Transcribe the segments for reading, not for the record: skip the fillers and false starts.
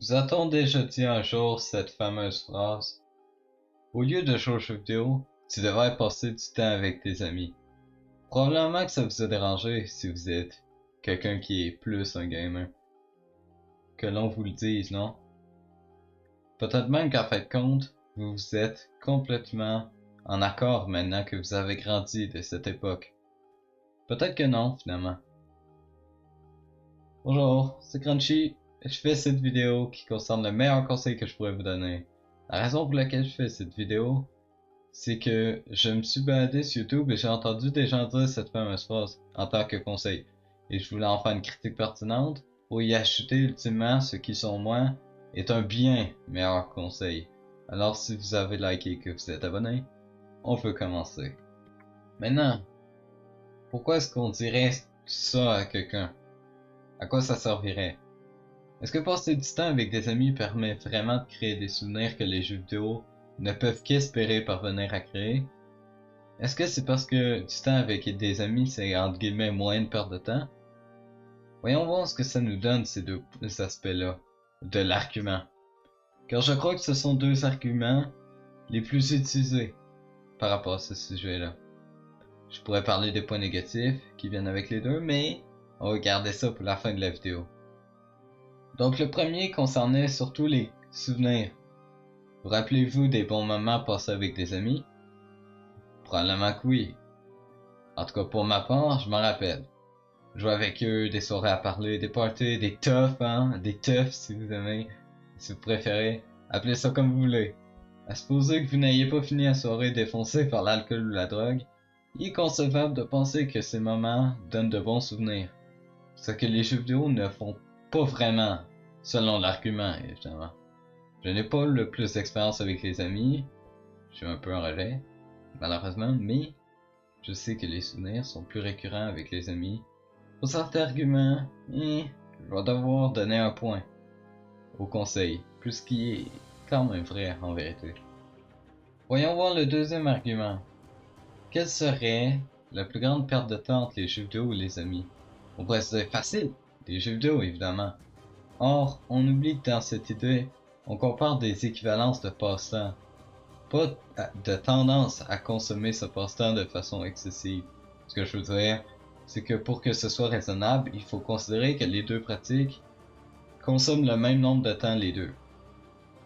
Vous a-t-on déjà dit un jour cette fameuse phrase? Au lieu de jouer aux jeux vidéo, tu devrais passer du temps avec tes amis. Probablement que ça vous a dérangé si vous êtes quelqu'un qui est plus un gamer. Que l'on vous le dise, non? Peut-être même qu'en fait de compte, vous êtes complètement en accord maintenant que vous avez grandi de cette époque. Peut-être que non, finalement. Bonjour, c'est Crunchy. Je fais cette vidéo qui concerne le meilleur conseil que je pourrais vous donner. La raison pour laquelle je fais cette vidéo, c'est que je me suis baladé sur YouTube et j'ai entendu des gens dire cette fameuse phrase en tant que conseil. Et je voulais en faire une critique pertinente pour y ajouter ultimement ce qui, selon moi, est un bien meilleur conseil. Alors si vous avez liké et que vous êtes abonné, on peut commencer. Maintenant, pourquoi est-ce qu'on dirait ça à quelqu'un? À quoi ça servirait? Est-ce que passer du temps avec des amis permet vraiment de créer des souvenirs que les jeux vidéo ne peuvent qu'espérer parvenir à créer? Est-ce que c'est parce que du temps avec des amis c'est entre guillemets moins une perte de temps? Voyons voir ce que ça nous donne ces deux aspects-là de l'argument. Car je crois que ce sont deux arguments les plus utilisés par rapport à ce sujet-là. Je pourrais parler des points négatifs qui viennent avec les deux, mais on va garder ça pour la fin de la vidéo. Donc le premier concernait surtout les souvenirs. Vous rappelez-vous des bons moments passés avec des amis? Probablement que oui. En tout cas pour ma part, je m'en rappelle. Jouer avec eux, des soirées à parler, des parties, des toughs, hein? Des toughs si vous aimez, si vous préférez. Appelez ça comme vous voulez. À supposer que vous n'ayez pas fini la soirée défoncée par l'alcool ou la drogue, il est concevable de penser que ces moments donnent de bons souvenirs. Ce que les jeux vidéo ne font pas vraiment, selon l'argument évidemment. Je n'ai pas le plus d'expérience avec les amis, je suis un peu en relais, malheureusement, mais je sais que les souvenirs sont plus récurrents avec les amis. Pour cet argument, je vais devoir donner un point au conseil, plus qui est quand même vrai en vérité. Voyons voir le deuxième argument. Quelle serait la plus grande perte de temps entre les jeux vidéo et les amis? On pourrait se dire facile, des jeux vidéo évidemment. Or, on oublie que dans cette idée, on compare des équivalences de passe-temps, pas de tendance à consommer ce passe-temps de façon excessive. Ce que je veux dire, c'est que pour que ce soit raisonnable, il faut considérer que les deux pratiques consomment le même nombre de temps les deux,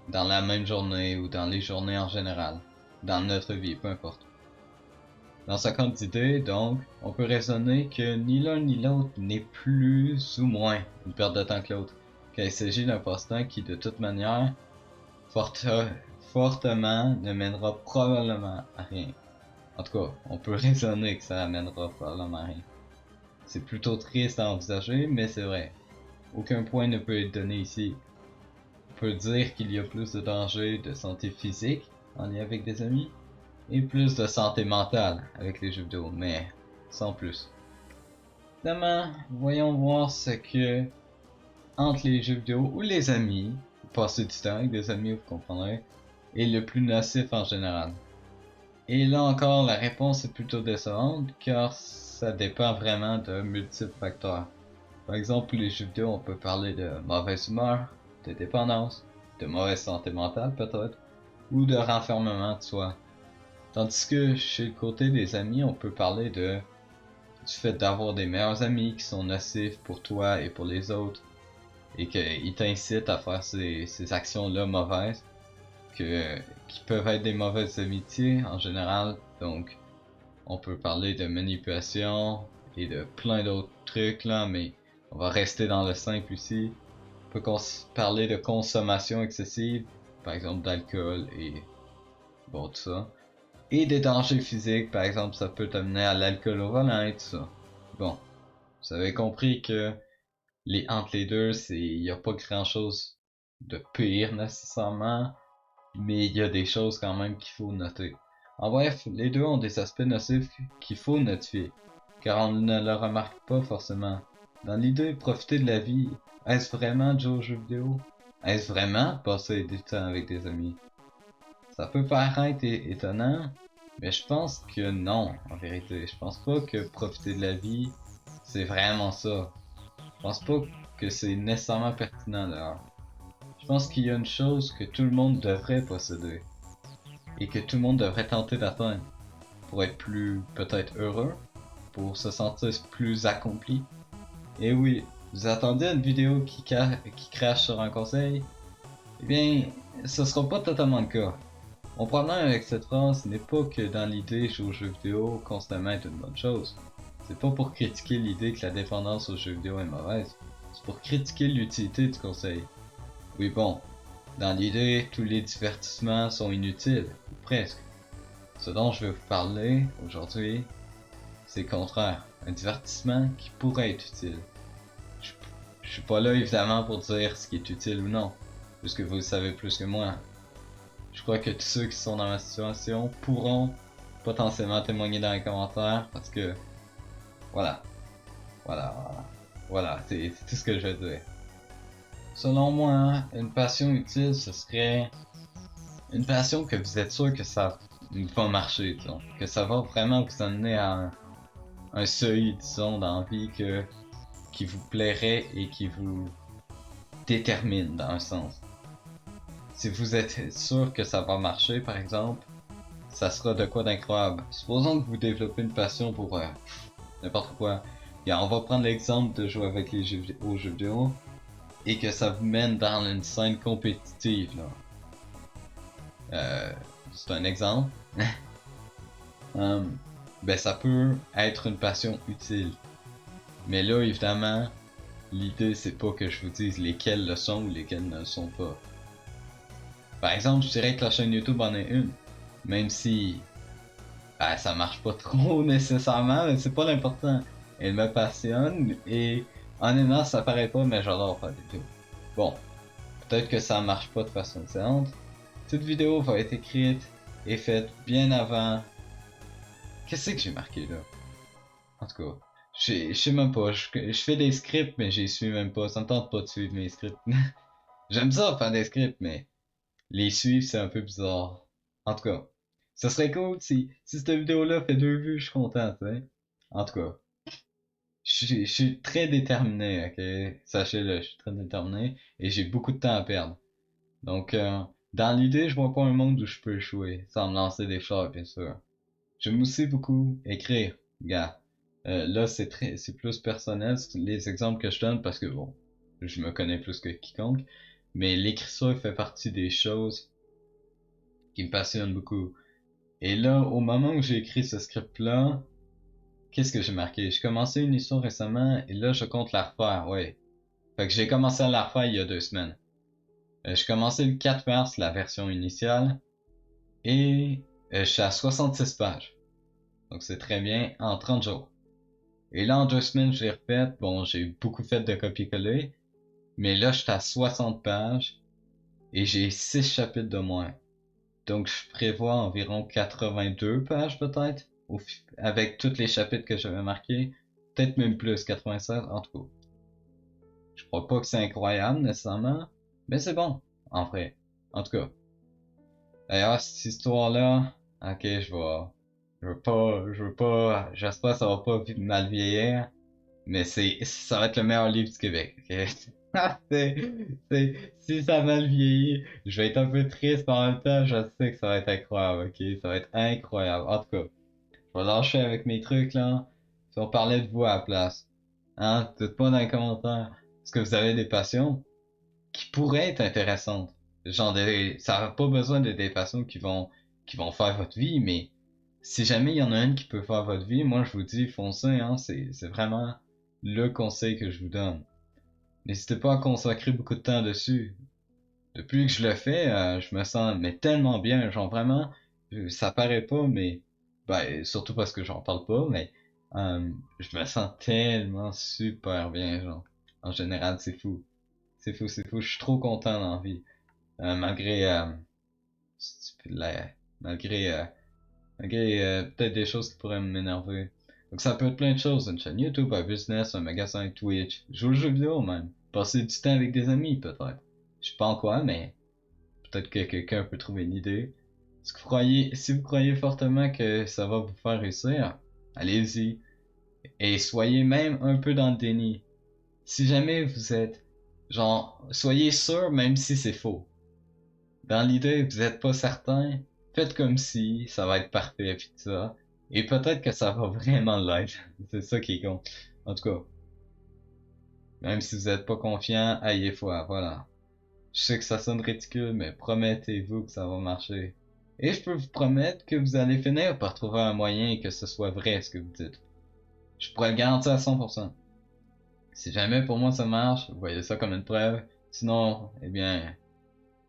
dans la même journée ou dans les journées en général, dans notre vie, peu importe. Dans ce cas d'idée, donc, on peut raisonner que ni l'un ni l'autre n'est plus ou moins une perte de temps que l'autre, car il s'agit d'un passe-temps qui, de toute manière, fortement ne mènera probablement à rien. En tout cas, on peut raisonner que ça amènera probablement à rien. C'est plutôt triste à envisager, mais c'est vrai. Aucun point ne peut être donné ici. On peut dire qu'il y a plus de danger de santé physique en lien avec des amis, et plus de santé mentale avec les jeux vidéo, mais sans plus. Finalement, voyons voir ce que, entre les jeux vidéo ou les amis, passer du temps avec des amis, vous comprendrez, est le plus nocif en général. Et là encore, la réponse est plutôt décevante, car ça dépend vraiment de multiples facteurs. Par exemple, pour les jeux vidéo, on peut parler de mauvaise humeur, de dépendance, de mauvaise santé mentale peut-être, ou de renfermement de soi. Tandis que chez le côté des amis, on peut parler du fait d'avoir des meilleurs amis qui sont nocifs pour toi et pour les autres, et qu'ils t'incitent à faire ces actions-là mauvaises, qui peuvent être des mauvaises amitiés en général. Donc, on peut parler de manipulation et de plein d'autres trucs là, mais on va rester dans le simple ici. On peut parler de consommation excessive, par exemple d'alcool et bon tout ça. Et des dangers physiques, par exemple, ça peut t'amener à l'alcool au volant et tout ça. Bon, vous avez compris que entre les deux, il y a pas grand chose de pire nécessairement, mais il y a des choses quand même qu'il faut noter. En bref, les deux ont des aspects nocifs qu'il faut notifier, car on ne le remarque pas forcément. Dans l'idée de profiter de la vie, est-ce vraiment de jouer aux jeux vidéo? Est-ce vraiment passer du temps avec des amis? Ça peut paraître étonnant, mais je pense que non, en vérité. Je pense pas que profiter de la vie, c'est vraiment ça. Je pense pas que c'est nécessairement pertinent d'ailleurs. Je pense qu'il y a une chose que tout le monde devrait posséder et que tout le monde devrait tenter d'atteindre pour être plus peut-être heureux, pour se sentir plus accompli. Et oui, vous attendez une vidéo qui crache sur un conseil? Eh bien, ce sera pas totalement le cas. Mon problème avec cette phrase n'est pas que dans l'idée jouer aux jeux vidéo constamment est une bonne chose. C'est pas pour critiquer l'idée que la dépendance aux jeux vidéo est mauvaise. C'est pour critiquer l'utilité du conseil. Oui bon, dans l'idée, tous les divertissements sont inutiles, ou presque. Ce dont je vais vous parler aujourd'hui, c'est le contraire. Un divertissement qui pourrait être utile. Je suis pas là évidemment pour dire ce qui est utile ou non, puisque vous le savez plus que moi. Je crois que tous ceux qui sont dans ma situation pourront potentiellement témoigner dans les commentaires parce que voilà, c'est tout ce que je vais dire. Selon moi, une passion utile, ce serait une passion que vous êtes sûr que ça va marcher, disons. Que ça va vraiment vous amener à un seuil, disons, dans la vie qui vous plairait et qui vous détermine dans un sens. Si vous êtes sûr que ça va marcher, par exemple, ça sera de quoi d'incroyable. Supposons que vous développez une passion pour n'importe quoi. Et on va prendre l'exemple de jouer avec les aux jeux vidéo et que ça vous mène dans une scène compétitive, là. C'est un exemple. Ben ça peut être une passion utile. Mais là, évidemment, l'idée c'est pas que je vous dise lesquelles le sont ou lesquelles ne le sont pas. Par exemple, je dirais que la chaîne YouTube en est une. Même si ben, ça marche pas trop nécessairement, mais c'est pas l'important. Elle me passionne et honnêtement ça paraît pas, mais j'adore faire des vidéos. Bon, peut-être que ça marche pas de façon excellente. Toute vidéo va être écrite et faite bien avant. Qu'est-ce que j'ai marqué là? En tout cas, je sais même pas. Je fais des scripts, mais j'y suis même pas. Ça me tente pas de suivre mes scripts. J'aime ça faire des scripts, mais les suivre c'est un peu bizarre. En tout cas, ce serait cool si cette vidéo-là fait 2 vues, je suis content, tu sais. En tout cas, je suis très déterminé, ok? Sachez-le, je suis très déterminé et j'ai beaucoup de temps à perdre. Donc, dans l'idée, je vois pas un monde où je peux échouer, sans me lancer des fleurs, bien sûr. J'aime aussi beaucoup écrire, gars. Là, c'est plus personnel, les exemples que je donne, parce que bon, je me connais plus que quiconque, mais l'écriture fait partie des choses qui me passionnent beaucoup. Et là, au moment où j'ai écrit ce script-là, qu'est-ce que j'ai marqué? J'ai commencé une histoire récemment, et là, je compte la refaire, ouais. Fait que j'ai commencé à la refaire il y a 2 semaines. J'ai commencé le 4 mars, la version initiale, et je suis à 66 pages. Donc c'est très bien, en 30 jours. Et là, en 2 semaines, je l'ai refaite. Bon, j'ai beaucoup fait de copier-coller, mais là, je suis à 60 pages, et j'ai 6 chapitres de moins. Donc je prévois environ 82 pages peut-être, avec tous les chapitres que j'avais marqués. Peut-être même plus, 96 en tout cas. Je crois pas que c'est incroyable nécessairement, mais c'est bon, en vrai. En tout cas. D'ailleurs, cette histoire-là, ok, j'espère que ça va pas mal vieillir, mais ça va être le meilleur livre du Québec, ok? Si ça a mal vieilli, je vais être un peu triste, mais en même temps, je sais que ça va être incroyable, ok? Ça va être incroyable. En tout cas, je vais lâcher avec mes trucs, là. Si on parlait de vous à la place. Hein? Dites pas dans les commentaires. Est-ce que vous avez des passions qui pourraient être intéressantes? Ça n'a pas besoin d'être des passions qui vont faire votre vie, mais si jamais il y en a une qui peut faire votre vie, moi je vous dis foncez, hein, c'est vraiment le conseil que je vous donne. N'hésitez pas à consacrer beaucoup de temps dessus. Depuis que je le fais, je me sens mais tellement bien, genre vraiment, ça paraît pas, mais ben surtout parce que j'en parle pas, mais je me sens tellement super bien, genre. En général, c'est fou. C'est fou, je suis trop content dans la vie. Malgré malgré peut-être des choses qui pourraient m'énerver. Donc ça peut être plein de choses, une chaîne YouTube, un business, un magasin Twitch, jouer aux jeux vidéo même, passer du temps avec des amis peut-être. Je sais pas en quoi, mais peut-être que quelqu'un peut trouver une idée. Si vous croyez fortement que ça va vous faire réussir, allez-y. Et soyez même un peu dans le déni. Si jamais vous êtes Genre, soyez sûr même si c'est faux. Dans l'idée, vous êtes pas certain, faites comme si ça va être parfait pis tout ça. Et peut-être que ça va vraiment l'être. C'est ça qui est con. En tout cas, même si vous êtes pas confiant, ayez foi, voilà. Je sais que ça sonne ridicule, mais promettez-vous que ça va marcher. Et je peux vous promettre que vous allez finir par trouver un moyen que ce soit vrai ce que vous dites. Je pourrais le garantir à 100%. Si jamais pour moi ça marche, voyez ça comme une preuve. Sinon, eh bien,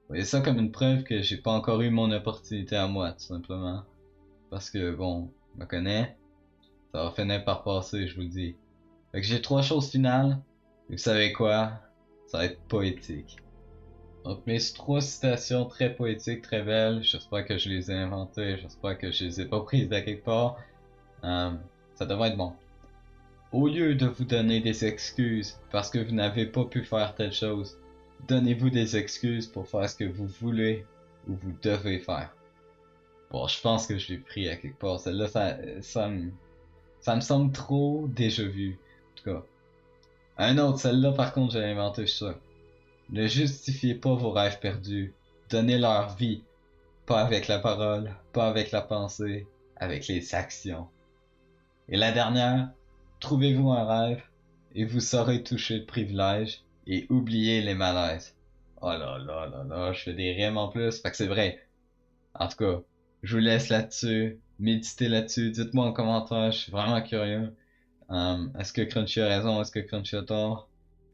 voyez ça comme une preuve que j'ai pas encore eu mon opportunité à moi, tout simplement. Parce que, bon, je me connais, ça va finir par passer, je vous le dis. Fait que j'ai trois choses finales. Et vous savez quoi? Ça va être poétique. Donc mes trois citations très poétiques, très belles, j'espère que je les ai inventées, j'espère que je les ai pas prises de quelque part. Euh, Ça devrait être bon. Au lieu de vous donner des excuses parce que vous n'avez pas pu faire telle chose, donnez-vous des excuses pour faire ce que vous voulez ou vous devez faire. Bon, je pense que je l'ai pris à quelque part. Celle-là, ça me semble trop déjà vu. En tout cas. Un autre, celle-là, par contre, j'ai inventé ça. Ne justifiez pas vos rêves perdus. Donnez leur vie. Pas avec la parole, pas avec la pensée, avec les actions. Et la dernière, trouvez-vous un rêve et vous saurez toucher le privilège et oublier les malaises. Oh là là là là, je fais des rimes en plus, fait que c'est vrai. En tout cas, je vous laisse là-dessus, méditez là-dessus, dites-moi en commentaire, je suis vraiment curieux. Est-ce que Crunchy a raison, est-ce que Crunchy a tort?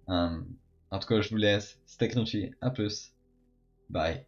En tout cas, je vous laisse. C'était Crunchy, à plus. Bye.